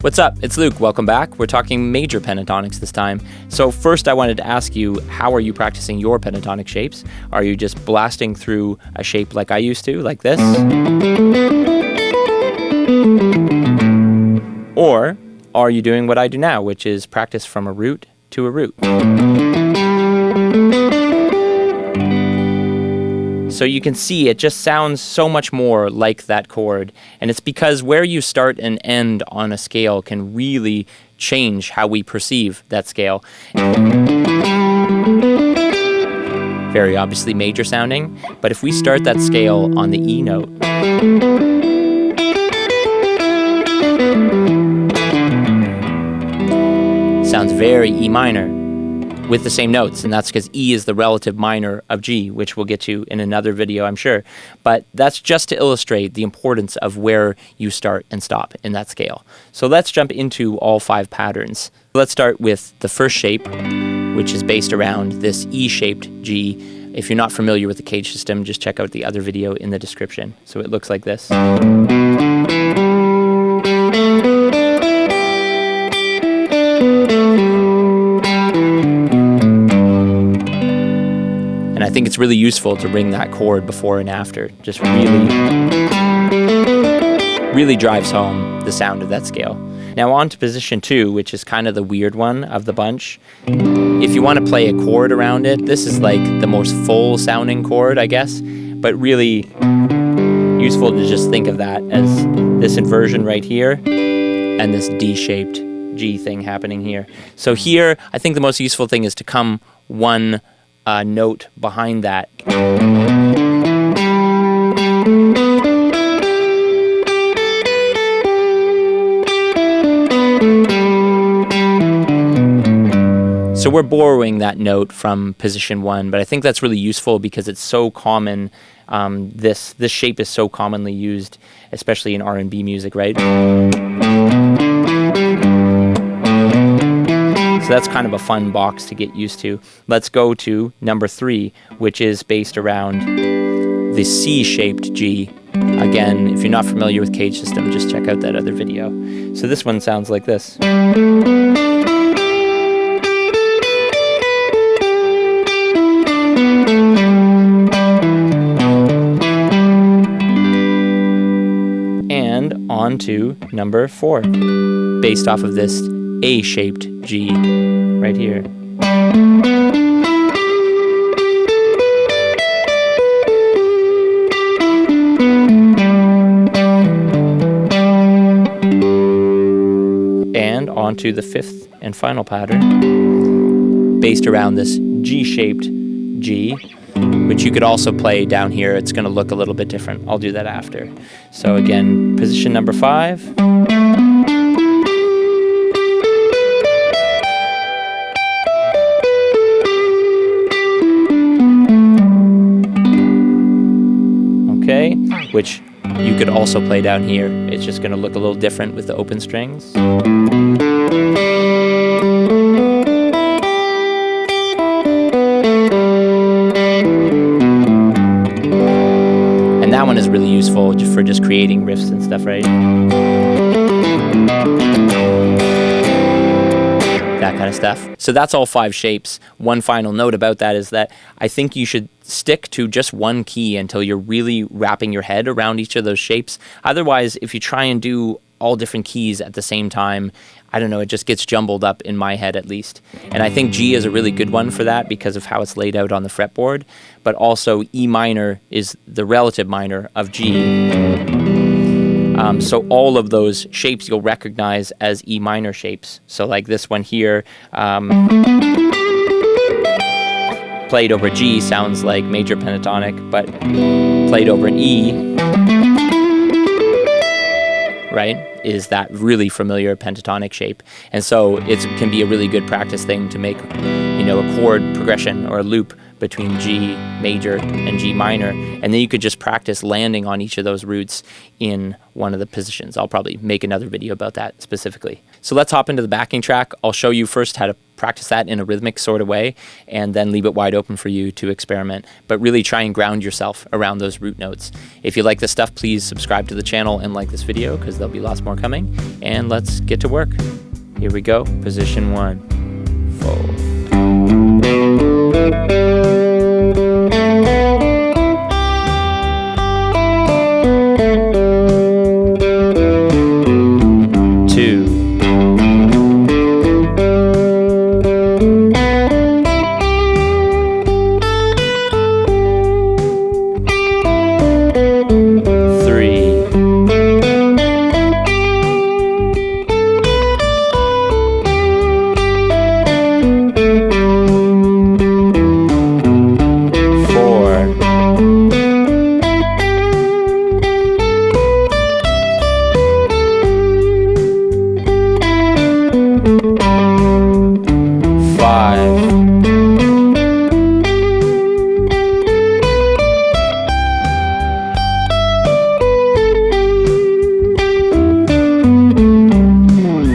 What's up? It's Luke. Welcome back. We're talking major pentatonics this time. So first I wanted to ask you, how are you practicing your pentatonic shapes? Are you just blasting through a shape like I used to, like this? Or are you doing what I do now, which is practice from a root to a root? So you can see it just sounds so much more like that chord, and it's because where you start and end on a scale can really change how we perceive that scale. Very obviously major sounding, but if we start that scale on the E note, sounds very E minor with the same notes, and that's because E is the relative minor of G, which we'll get to in another video, I'm sure. But that's just to illustrate the importance of where you start and stop in that scale. So let's jump into all 5 patterns. Let's start with the first shape, which is based around this E-shaped G. If you're not familiar with the cage system, just check out the other video in the description. So it looks like this. And I think it's really useful to bring that chord before and after. Just really drives home the sound of that scale. Now on to position 2, which is kind of the weird one of the bunch. If you want to play a chord around it, this is like the most full sounding chord, I guess, but really useful to just think of that as this inversion right here and this D-shaped G thing happening here. So here, I think the most useful thing is to come one note behind that. So we're borrowing that note from position 1, but I think that's really useful because it's so common. This shape is so commonly used, especially in R&B music, right? So that's kind of a fun box to get used to. Let's go to number 3, which is based around the C-shaped G. Again, if you're not familiar with cage system, just check out that other video. So this one sounds like this. And on to number 4, based off of this A-shaped G right here. And on to the 5th and final pattern, based around this G-shaped G, which you could also play down here. It's going to look a little bit different. I'll do that after. So again, position number 5. Okay, which you could also play down here. It's just going to look a little different with the open strings. And that one is really useful for just creating riffs and stuff, right? That kind of stuff. So that's all 5 shapes. One final note about that is that I think you should stick to just one key until you're really wrapping your head around each of those shapes. Otherwise, if you try and do all different keys at the same time, I don't know, it just gets jumbled up in my head at least. And I think G is a really good one for that because of how it's laid out on the fretboard, but also E minor is the relative minor of G. So all of those shapes you'll recognize as E minor shapes. So like this one here, played over G sounds like major pentatonic, but played over an E, right, is that really familiar pentatonic shape. And so it can be a really good practice thing to make, you know, a chord progression or a loop between G major and G minor, and then you could just practice landing on each of those roots in one of the positions. I'll probably make another video about that specifically. So let's hop into the backing track. I'll show you first how to practice that in a rhythmic sort of way, and then leave it wide open for you to experiment. But really try and ground yourself around those root notes. If you like this stuff, please subscribe to the channel and like this video, because there'll be lots more coming. And let's get to work. Here we go. Position 1. Fold. 2.